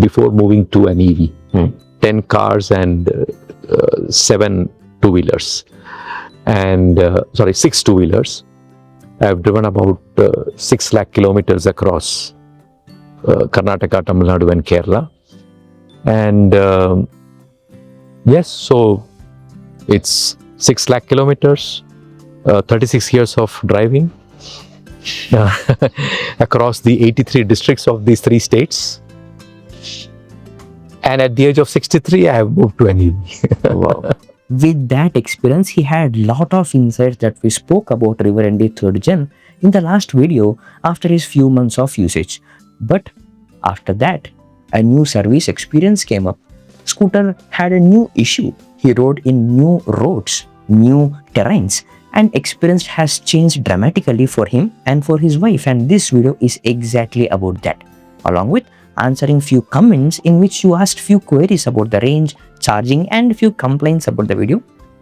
before moving to an EV. 10 cars and 7 two-wheelers. And, 6 two-wheelers. I've driven about 6 lakh kilometers across Karnataka, Tamil Nadu and Kerala. And yes, so it's 6 lakh kilometers, 36 years of driving across the 83 districts of these 3 states. And at the age of 63, I have moved to an EV. Wow. With that experience, he had lot of insights that we spoke about River ND 3rd Gen in the last video after his few months of usage. But after that, a new service experience came up. Scooter had a new issue. He rode in new roads, new terrains, and experience has changed dramatically for him and for his wife. And this video is exactly about that, along with answering few comments in which you asked few queries about the range, charging and few complaints about the video.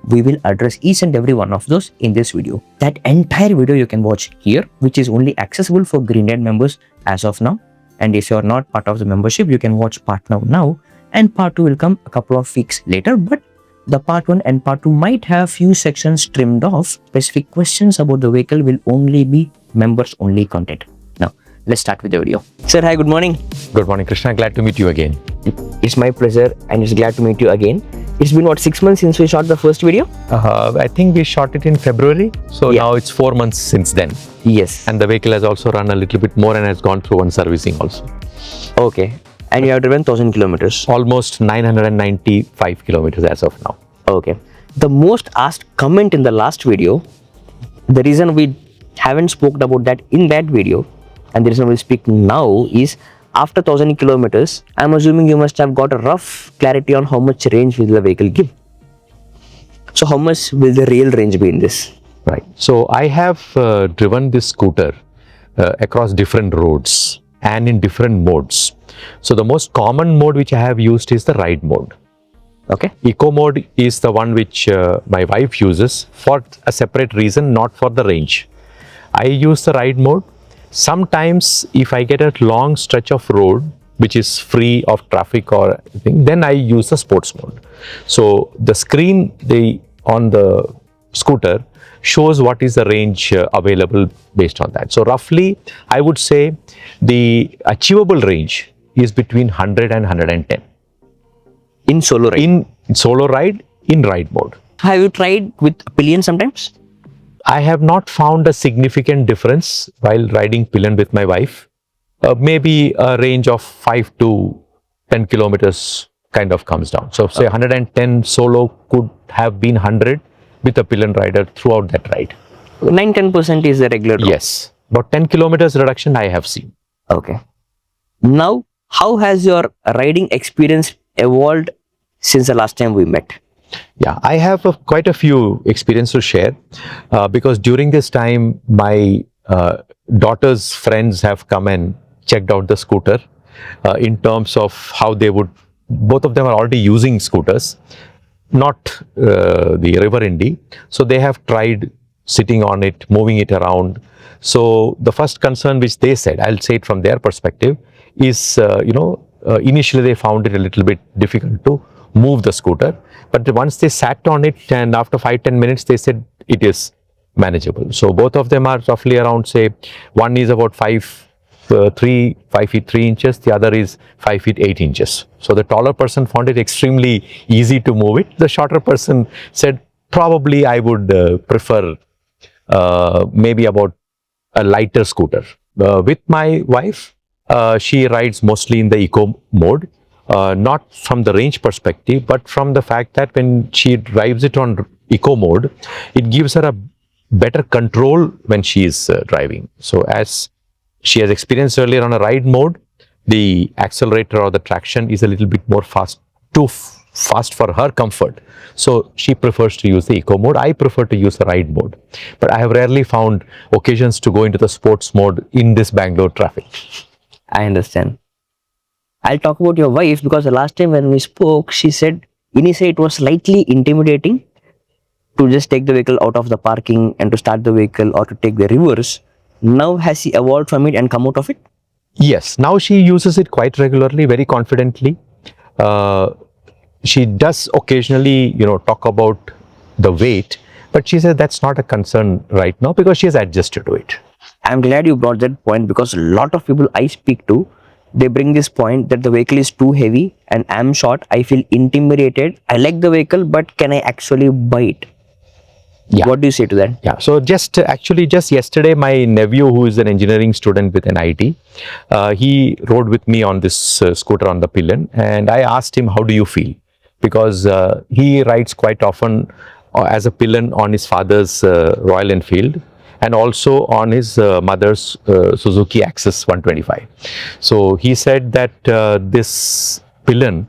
We will address each and every one of those in this video. That entire video you can watch here, which is only accessible for Green Dad members as of now. And if you are not part of the membership, you can watch part now, and part 2 will come a couple of weeks later. But the part 1 and part 2 might have few sections trimmed off. Specific questions about the vehicle will only be members only content. Now, let's start with the video. Sir, hi, good morning. Good morning, Krishna. Glad to meet you again. It's my pleasure, and it's glad to meet you again. It's been what, 6 months since we shot the first video? I think we shot it in February. So now it's 4 months since then. Yes. And the vehicle has also run a little bit more and has gone through one servicing also. Okay. And you have driven 1000 kilometers? Almost 995 kilometers as of now. Okay. The most asked comment in the last video, the reason we haven't spoken about that in that video, and the reason we'll speak now is, after 1000 kilometers, I'm assuming you must have got a rough clarity on how much range will the vehicle give. So how much will the real range be in this? Right. So I have driven this scooter across different roads and in different modes. So the most common mode which I have used is the ride mode. Okay. Eco mode is the one which my wife uses for a separate reason, not for the range. I use the ride mode. Sometimes if I get a long stretch of road which is free of traffic or anything, then I use the sports mode. So the screen on the scooter shows what is the range available based on that. So roughly I would say the achievable range is between 100 and 110. In solo ride? In solo ride, in ride mode. Have you tried with Pillion sometimes? I have not found a significant difference while riding Pillion with my wife. Maybe a range of 5 to 10 kilometers kind of comes down. So say 110 solo could have been 100 with a Pillion rider throughout that ride. 9-10% is the regular drop. Yes. About 10 kilometers reduction I have seen. Okay. Now, how has your riding experience evolved since the last time we met? Yeah, I have quite a few experience to share because during this time my daughter's friends have come and checked out the scooter in terms of how they would, both of them are already using scooters, not the River ND. So they have tried sitting on it, moving it around. So the first concern which they said, I'll say it from their perspective, is initially they found it a little bit difficult to move the scooter, but once they sat on it and after 5-10 minutes they said it is manageable. So both of them are roughly around, say, one is about 5 feet 3 inches, the other is 5 feet 8 inches. So the taller person found it extremely easy to move it. The shorter person said probably I would prefer maybe about a lighter scooter. With my wife, she rides mostly in the eco mode. Not from the range perspective, but from the fact that when she drives it on eco mode, it gives her a better control when she is driving. So as she has experienced earlier on a ride mode, the accelerator or the traction is a little bit more too fast for her comfort. So she prefers to use the eco mode. I prefer to use the ride mode. But I have rarely found occasions to go into the sports mode in this Bangalore traffic. I understand. I'll talk about your wife because the last time when we spoke, she said initially it was slightly intimidating to just take the vehicle out of the parking and to start the vehicle or to take the reverse. Now has she evolved from it and come out of it? Yes, now she uses it quite regularly, very confidently. Uh, she does occasionally, talk about the weight, but she says that's not a concern right now because she has adjusted to it. I'm glad you brought that point because a lot of people I speak to, they bring this point that the vehicle is too heavy and I'm short. I feel intimidated. I like the vehicle, but can I actually buy it? Yeah. What do you say to that? Yeah. So just yesterday, my nephew, who is an engineering student with an IT, he rode with me on this scooter on the Pillion, and I asked him, "How do you feel?" Because he rides quite often as a Pillion on his father's Royal Enfield, and also on his mother's Suzuki Access 125. So he said that this Pillion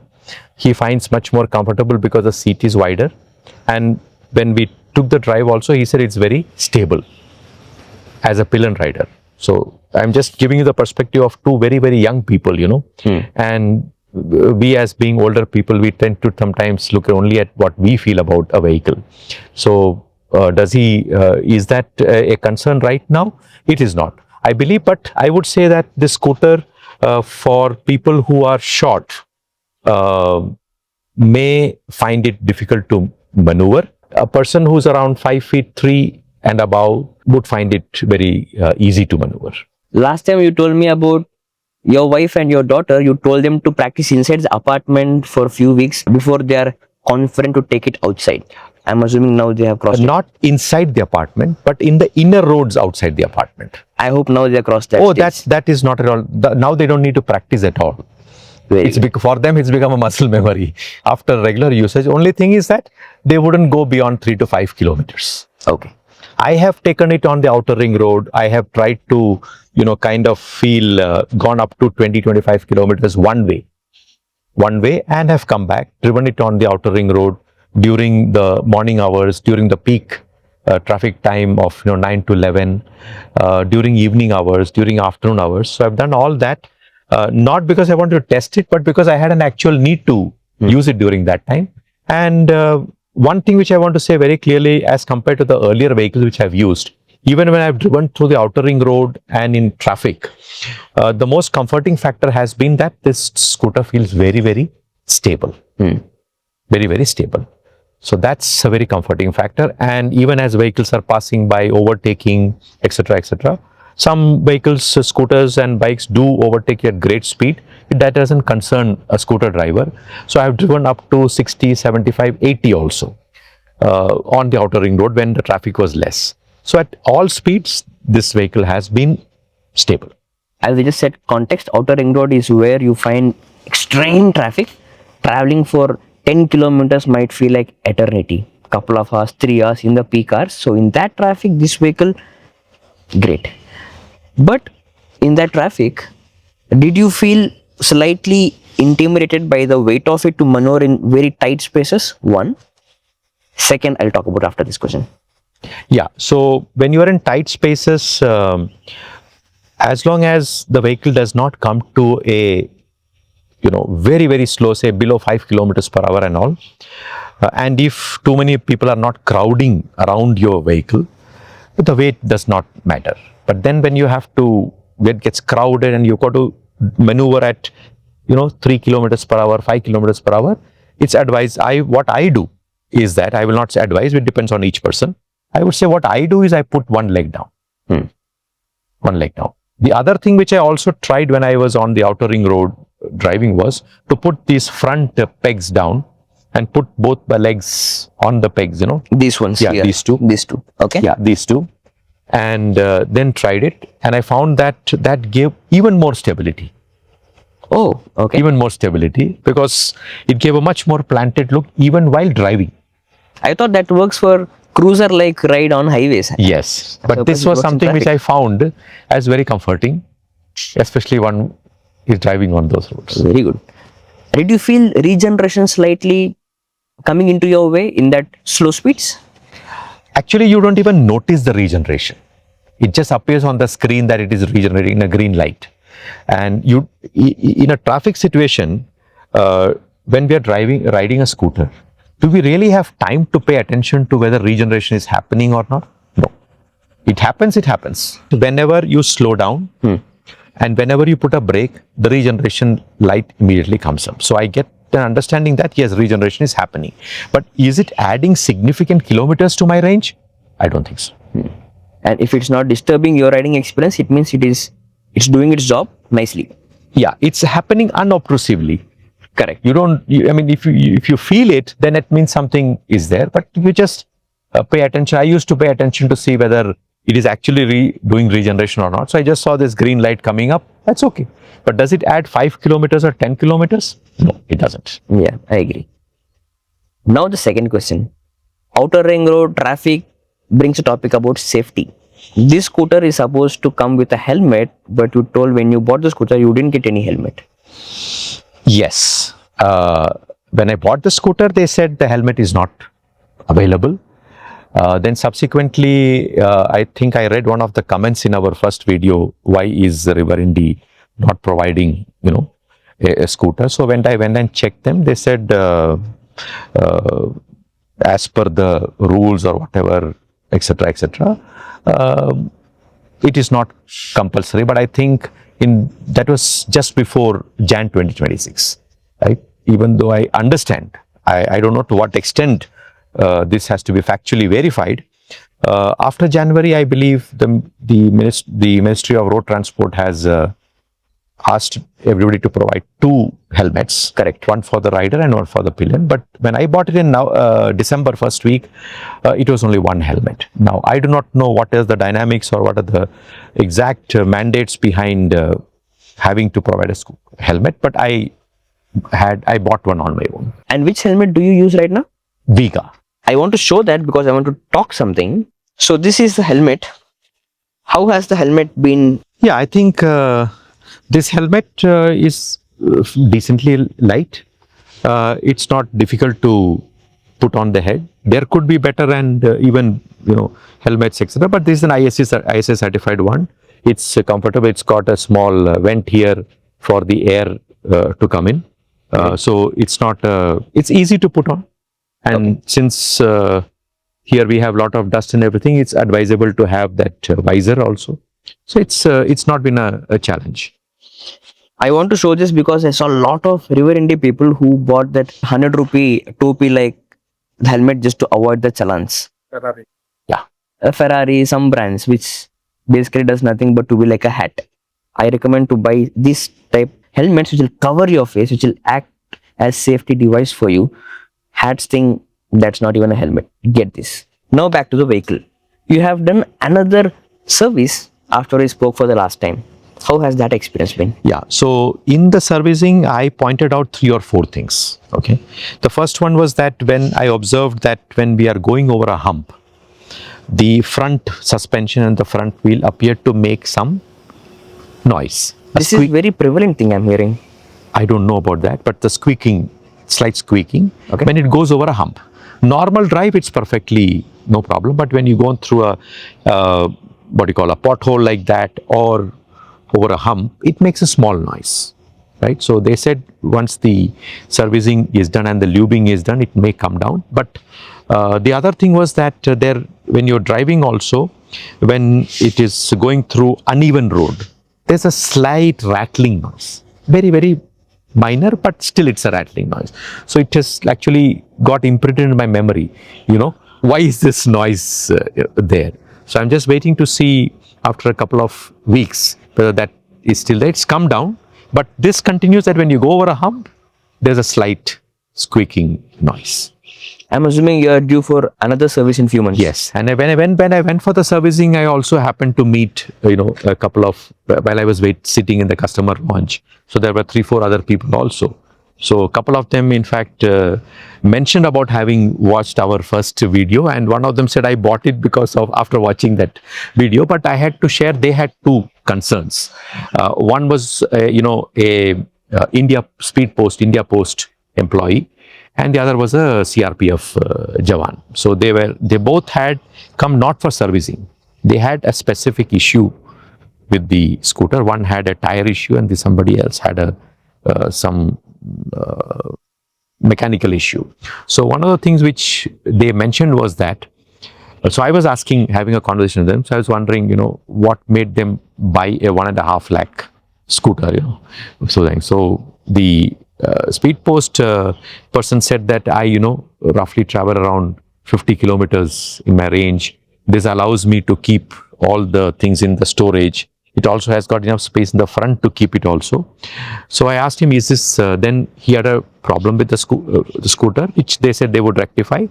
he finds much more comfortable because the seat is wider, and when we took the drive also, he said it's very stable as a Pillion rider. So I'm just giving you the perspective of two very, very young people, and we as being older people, we tend to sometimes look only at what we feel about a vehicle. So is that a concern right now? It is not, I believe, but I would say that this scooter for people who are short may find it difficult to maneuver. A person who's around 5'3" and above would find it very easy to maneuver. Last time you told me about your wife and your daughter, you told them to practice inside the apartment for a few weeks before they are confident to take it outside. I'm assuming now they have crossed it. Not inside the apartment, but in the inner roads outside the apartment. I hope now they have crossed that Oh, stage. that is not at all. Now they don't need to practice at all. For them, it's become a muscle memory after regular usage. Only thing is that they wouldn't go beyond 3 to 5 kilometers. Okay. I have taken it on the outer ring road. I have tried to, kind of feel gone up to 20, 25 kilometers one way, and have come back, driven it on the outer ring road during the morning hours, during the peak traffic time of 9 to 11, during evening hours, during afternoon hours. So I've done all that. Not because I wanted to test it, but because I had an actual need to use it during that time. And one thing which I want to say very clearly, as compared to the earlier vehicles which I've used, even when I've driven through the outer ring road and in traffic, the most comforting factor has been that this scooter feels very, very stable. Very, very stable. So that's a very comforting factor. And even as vehicles are passing by, overtaking, etc., some vehicles, scooters and bikes do overtake at great speed. That doesn't concern a scooter driver. So I've driven up to 60, 75, 80 also on the outer ring road when the traffic was less. So at all speeds, this vehicle has been stable. As we just said, context, outer ring road is where you find extreme traffic. Traveling for 10 kilometers might feel like eternity. Couple of hours, 3 hours in the peak hours. So in that traffic, this vehicle, great. But in that traffic, did you feel slightly intimidated by the weight of it to maneuver in very tight spaces? One. Second, I'll talk about after this question. Yeah. So when you are in tight spaces, as long as the vehicle does not come to a, very, very slow, say below 5 kilometers per hour and all, and if too many people are not crowding around your vehicle, the weight does not matter. But then when you have to, it gets crowded and you've got to maneuver at, 3 kilometers per hour, 5 kilometers per hour, it's advised. What I do is that, I will not say advise, it depends on each person. I would say what I do is I put one leg down. One leg down. The other thing which I also tried when I was on the outer ring road driving was to put these front pegs down and put both my legs on the pegs, These ones. Yeah, here. these two. These two. Okay. Yeah, these two. And then tried it, and I found that gave even more stability. Oh, okay. Even more stability, because it gave a much more planted look even while driving. I thought that works for cruiser-like ride on highways. Yes, but this was something which I found as very comforting, especially one is driving on those roads. Very good. Did you feel regeneration slightly coming into your way in that slow speeds? Actually, you don't even notice the regeneration. It just appears on the screen that it is regenerating in a green light. And you, in a traffic situation, when we are riding a scooter, do we really have time to pay attention to whether regeneration is happening or not? No. It happens. Whenever you slow down and whenever you put a brake, the regeneration light immediately comes up. So I get an understanding that yes, regeneration is happening. But is it adding significant kilometers to my range? I don't think so. And if it's not disturbing your riding experience, it means it's doing its job nicely. Yeah, it's happening unobtrusively. Correct. I mean, if you feel it, then it means something is there. But you just pay attention. I used to pay attention to see whether it is actually doing regeneration or not. So I just saw this green light coming up. That's okay. But does it add 5 kilometers or 10 kilometers? No, it doesn't. Yeah, I agree. Now the second question. Outer ring road traffic brings a topic about safety. This scooter is supposed to come with a helmet, but you told when you bought the scooter, you didn't get any helmet. Yes. When I bought the scooter, they said the helmet is not available. Then subsequently, I think I read one of the comments in our first video, why is Regeneration not providing, a scooter? So when I went and checked them, they said, as per the rules or whatever, etc., it is not compulsory. But I think that was just before Jan 2026, right? Even though I understand, I don't know to what extent this has to be factually verified. After January, I believe the Ministry of Road Transport has asked everybody to provide 2 helmets. Correct. One for the rider and one for the pillion. But when I bought it in December first week, it was only 1 helmet. Now, I do not know what is the dynamics or what are the exact mandates behind having to provide a helmet, but I bought one on my own. And which helmet do you use right now? Viga. I want to show that because I want to talk something. So this is the helmet. How has the helmet been? Yeah, I think this helmet is decently light. It's not difficult to put on the head. There could be better and even helmets, etc. But this is an ISA certified one. It's comfortable. It's got a small vent here for the air to come in. So it's not. It's easy to put on. And since here we have a lot of dust and everything, it's advisable to have that visor also. So it's not been a challenge. I want to show this because I saw a lot of Regeneration people who bought that 100 rupee topi like helmet just to avoid the challans. Ferrari. Yeah. A Ferrari, some brands which basically does nothing but to be like a hat. I recommend to buy this type helmets which will cover your face, which will act as safety device for you. Hats thing, that's not even a helmet. Get this. Now back to the vehicle. You have done another service after I spoke for the last time. How has that experience been? Yeah, so in the servicing, I pointed out 3 or 4 things. Okay, the first one was that when I observed that when we are going over a hump, the front suspension and the front wheel appeared to make some noise. This is very prevalent thing I'm hearing. I don't know about that, but the squeaking, slight squeaking, okay, when it goes over a hump. Normal drive, it's perfectly no problem. But when you go through a pothole like that or over a hump, it makes a small noise, right? So they said once the servicing is done and the lubing is done, it may come down. But the other thing was that when you're driving also, when it is going through uneven road, there's a slight rattling noise, very, very minor, but still it's a rattling noise. So it has actually got imprinted in my memory, why is this noise there? So I'm just waiting to see after a couple of weeks whether that is still there. It's come down, but this continues that when you go over a hump, there's a slight squeaking noise. I'm assuming you are due for another service in few months. Yes, and when I went for the servicing, I also happened to meet a couple of, while I was sitting in the customer lounge. So there were 3-4 other people also. So a couple of them in fact mentioned about having watched our first video, and one of them said I bought it because of after watching that video. But I had to share, they had 2 concerns. One was a India Post employee, and the other was a CRPF Jawan. So they both had come not for servicing. They had a specific issue with the scooter. One had a tire issue and somebody else had some mechanical issue. So one of the things which they mentioned was that, so I was having a conversation with them. So I was wondering, what made them buy a 1.5 lakh scooter, so the speed post person said that I roughly travel around 50 kilometers in my range. This allows me to keep all the things in the storage. It also has got enough space in the front to keep it also. So I asked him, is this, then he had a problem with the scooter, which they said they would rectify.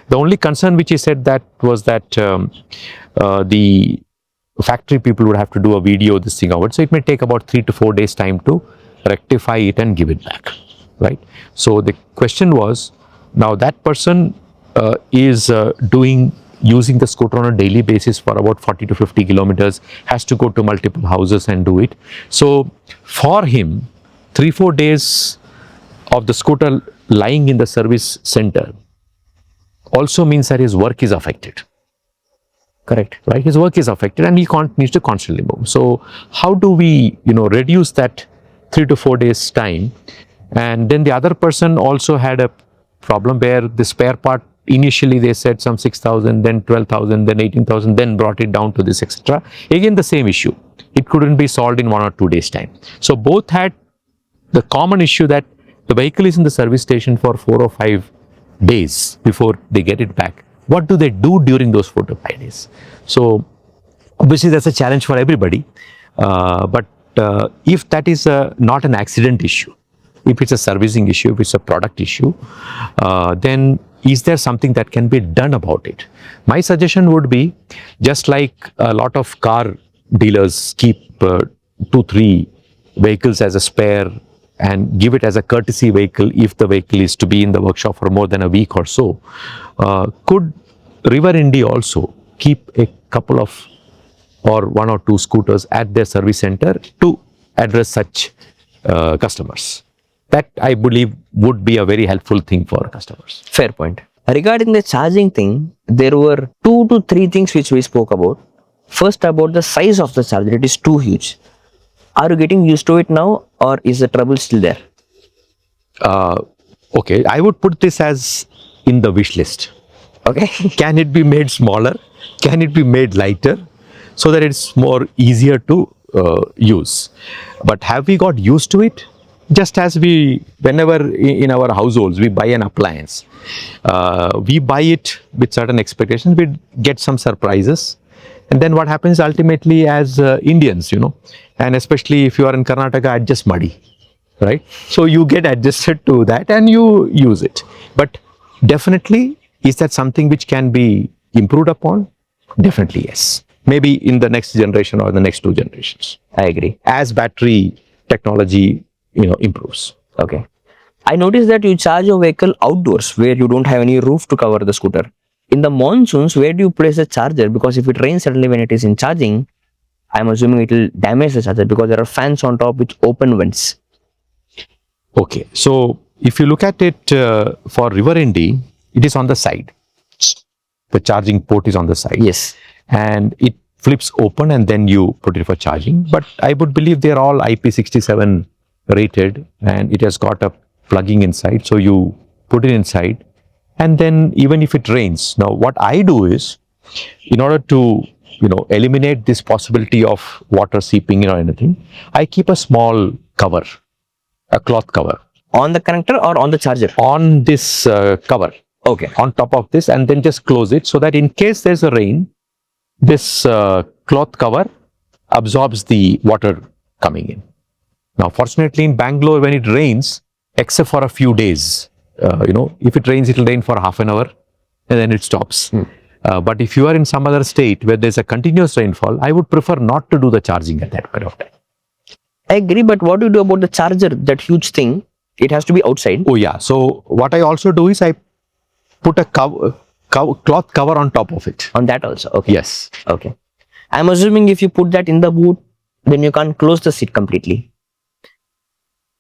The only concern which he said that was that the factory people would have to do a video this thing out. So it may take about 3 to 4 days time to rectify it and give it back, right? So the question was, now that person is using the scooter on a daily basis for about 40 to 50 kilometers, has to go to multiple houses and do it. So for him, 3-4 days of the scooter lying in the service center also means that his work is affected. Correct. Right? His work is affected and he needs to constantly move. So how do we, reduce that 3 to 4 days time? And then the other person also had a problem where the spare part, initially they said some 6,000, then 12,000, then 18,000, then brought it down to this, etc. Again, the same issue. It couldn't be solved in 1 or 2 days time. So both had the common issue that the vehicle is in the service station for 4 or 5 days before they get it back. What do they do during those 4 to 5 days? So obviously that's a challenge for everybody. But if that is not an accident issue, if it's a servicing issue, if it's a product issue, then is there something that can be done about it? My suggestion would be, just like a lot of car dealers keep 2-3 vehicles as a spare and give it as a courtesy vehicle if the vehicle is to be in the workshop for more than a week or so, could River Indy also keep a couple of or 1 or 2 scooters at their service center to address such customers? That, I believe, would be a very helpful thing for customers. Fair point. Regarding the charging thing, there were 2 to 3 things which we spoke about. First, about the size of the charger. It is too huge. Are you getting used to it now, or is the trouble still there? Okay, I would put this as in the wish list. Okay. Can it be made smaller? Can it be made lighter so that it's more easier to use? But have we got used to it? Just as whenever in our households we buy an appliance, we buy it with certain expectations, we get some surprises. And then what happens ultimately as Indians, and especially if you are in Karnataka, it's just muddy, right? So you get adjusted to that and you use it. But definitely, is that something which can be improved upon? Definitely yes. Maybe in the next generation or the next 2 generations. I agree. As battery technology, improves. Okay. I noticed that you charge your vehicle outdoors where you don't have any roof to cover the scooter. In the monsoons, where do you place the charger? Because if it rains suddenly when it is in charging, I'm assuming it will damage the charger because there are fans on top with open vents. Okay. So if you look at it for River Indy, it is on the side. The charging port is on the side. Yes. And it flips open and then you put it for charging. But I would believe they're all IP67 rated and it has got a plugging inside. So you put it inside and then even if it rains. Now what I do is, in order to eliminate this possibility of water seeping in or anything, I keep a small cover, a cloth cover. On the connector or on the charger? On this cover. Okay. On top of this, and then just close it so that in case there's a rain, this cloth cover absorbs the water coming in. Now, fortunately in Bangalore, when it rains, except for a few days, if it rains, it'll rain for half an hour and then it stops. But if you are in some other state where there's a continuous rainfall, I would prefer not to do the charging at that point of time. I agree, but what do you do about the charger, that huge thing? It has to be outside. Oh yeah. So what I also do is I put a cloth cover on top of it. On that also? Okay. Yes. Okay. I'm assuming if you put that in the boot, then you can't close the seat completely.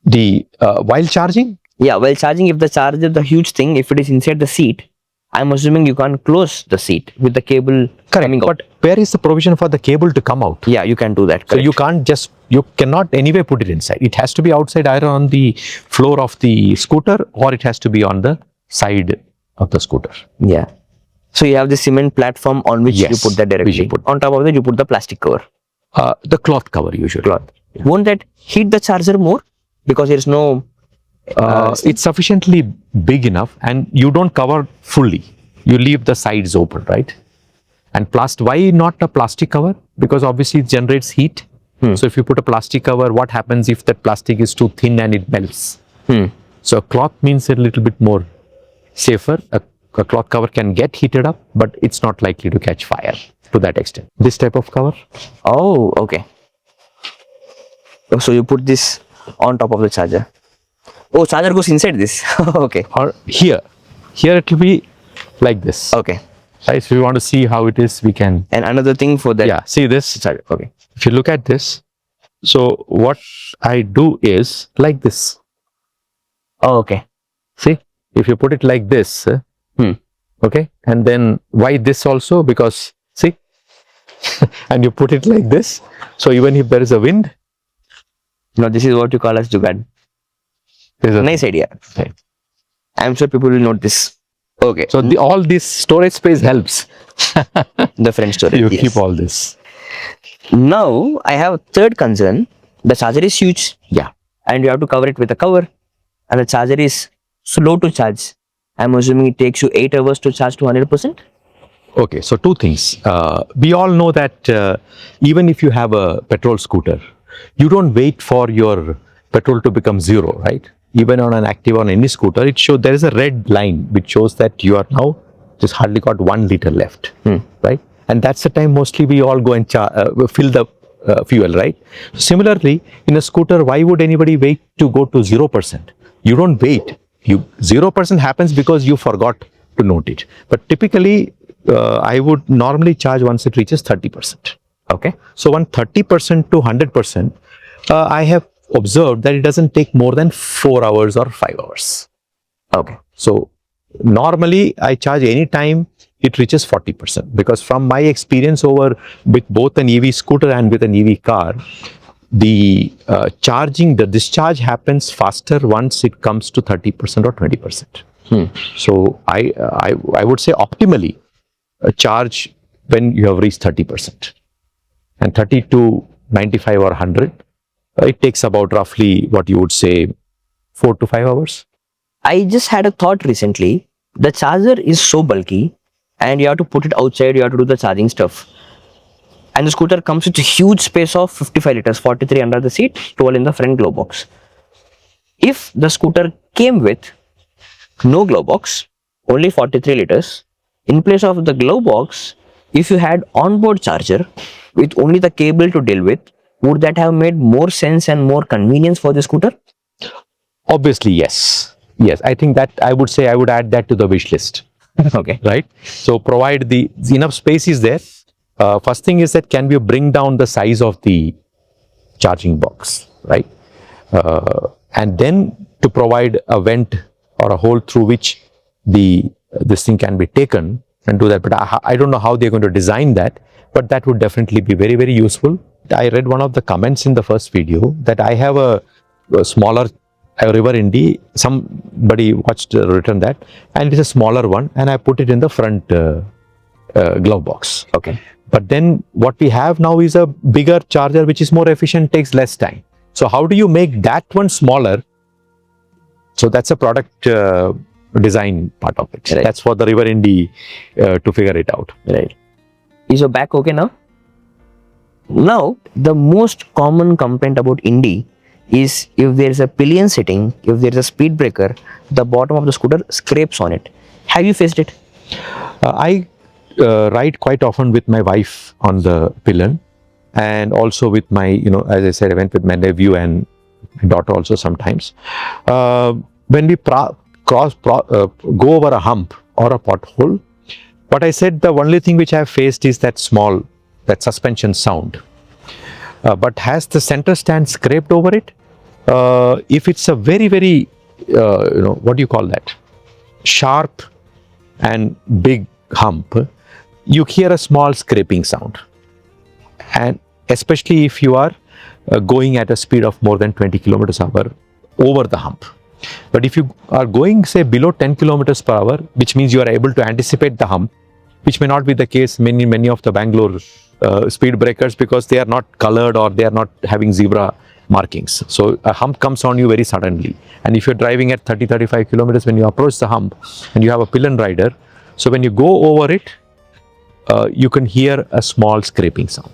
While charging? Yeah, while charging, if the charger, the huge thing, if it is inside the seat, I'm assuming you can't close the seat with the cable coming out. But where is the provision for the cable to come out? Yeah, you can do that. So you cannot anyway put it inside. It has to be outside, either on the floor of the scooter or it has to be on the side of the scooter. Yeah. So you have the cement platform on which you put that directly. On top of that, you put the plastic cover. The cloth cover usually. Cloth. Won't that heat the charger more? Because there is no... It's sufficiently big enough, and you don't cover fully. You leave the sides open, right? And why not a plastic cover? Because obviously it generates heat. So if you put a plastic cover, what happens if that plastic is too thin and it melts? So a cloth means a little bit more safer. A cloth cover can get heated up, but it's not likely to catch fire to that extent. This type of cover. Oh, okay. So you put this on top of the charger. Oh, charger goes inside this. Okay. Or here it will be like this. Okay. Right, so if you want to see how it is, we can. And another thing for that. Yeah, see this. Charger. Okay. If you look at this, so what I do is like this. Oh, okay. See, if you put it like this, okay, and then why this also? Because see, and you put it like this, so even if there is a wind, No, this is what you call as Jugaad. Nice idea. Right. I'm sure people will note this. Okay. So all this storage space helps. The French storage. You yes. keep all this. Now I have a third concern. The charger is huge. Yeah. And you have to cover it with a cover. And the charger is slow to charge. I'm assuming it takes you 8 hours to charge to 100%. Okay, so two things. We all know that even if you have a petrol scooter, you don't wait for your petrol to become zero, right? Even on an Activa, on any scooter, it shows there is a red line which shows that you are now just hardly got 1 liter left, right? And that's the time mostly we all go and fill the fuel, right? Similarly, in a scooter, why would anybody wait to go to 0%? You don't wait. 0% happens because you forgot to note it. But typically, I would normally charge once it reaches 30%. Okay, so when 30% to 100%, I have observed that it doesn't take more than 4 hours or 5 hours. Okay, so normally I charge any time it reaches 40%, because from my experience over with both an EV scooter and with an EV car, the discharge happens faster once it comes to 30% or 20%. So I would say optimally charge when you have reached 30%, and 30 to 95 or 100, it takes about roughly what you would say 4 to 5 hours. I just had a thought recently. The charger is so bulky and you have to put it outside, you have to do the charging stuff. And the scooter comes with a huge space of 55 liters, 43 under the seat, 12 in the front glove box. If the scooter came with no glove box, only 43 liters, in place of the glove box, if you had onboard charger with only the cable to deal with, would that have made more sense and more convenience for the scooter? Obviously, yes. Yes, I think that I would say I would add that to the wish list. Okay. Right? So provide the enough space is there. First thing is that can we bring down the size of the charging box, right? And then to provide a vent or a hole through which this thing can be taken and do that. But I don't know how they're going to design that, but that would definitely be very, very useful. I read one of the comments in the first video that I have a smaller River Indy. Somebody written that, and it's a smaller one, and I put it in the front glove box. Okay. But then what we have now is a bigger charger which is more efficient, takes less time. So how do you make that one smaller? So that's a product design part of it. Right. That's for the River Indy to figure it out. Right. Is your back okay now? Now, the most common complaint about Indy is if there is a pillion sitting, if there is a speed breaker, the bottom of the scooter scrapes on it. Have you faced it? I ride quite often with my wife on the Pillion, and also with my, as I said, I went with my nephew and my daughter also sometimes. When we go over a hump or a pothole, what I said, the only thing which I have faced is that suspension sound. But has the center stand scraped over it? If it's a very, very, what do you call that? Sharp and big hump, you hear a small scraping sound. And especially if you are going at a speed of more than 20 kilometers per hour over the hump. But if you are going, say, below 10 kilometers per hour, which means you are able to anticipate the hump, which may not be the case many of the Bangalore speed breakers, because they are not colored or they are not having zebra markings. So a hump comes on you very suddenly. And if you're driving at 30-35 kilometers, when you approach the hump and you have a pillion rider, so when you go over it, you can hear a small scraping sound.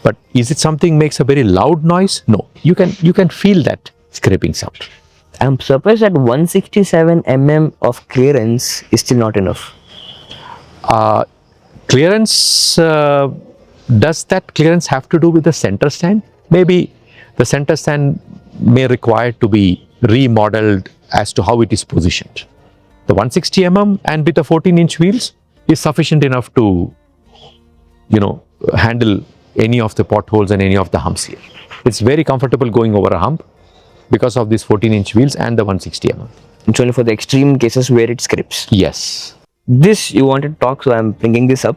But is it something makes a very loud noise? No. You can feel that scraping sound. I'm surprised that 167 mm of clearance is still not enough. Clearance, does that clearance have to do with the center stand? Maybe the center stand may require to be remodeled as to how it is positioned. The 160 mm and with the 14-inch wheels is sufficient enough to, handle any of the potholes and any of the humps here. It's very comfortable going over a hump because of these 14-inch wheels and the 160 mm. It's only for the extreme cases where it scrapes. Yes. This you wanted to talk, so I'm bringing this up.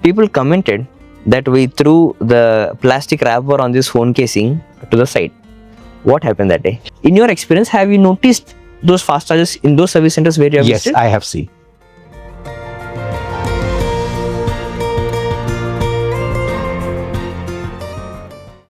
People commented that we threw the plastic wrapper on this phone casing to the side. What happened that day? In your experience, have you noticed those fast chargers in those service centers where you have Yes, visited? I have seen.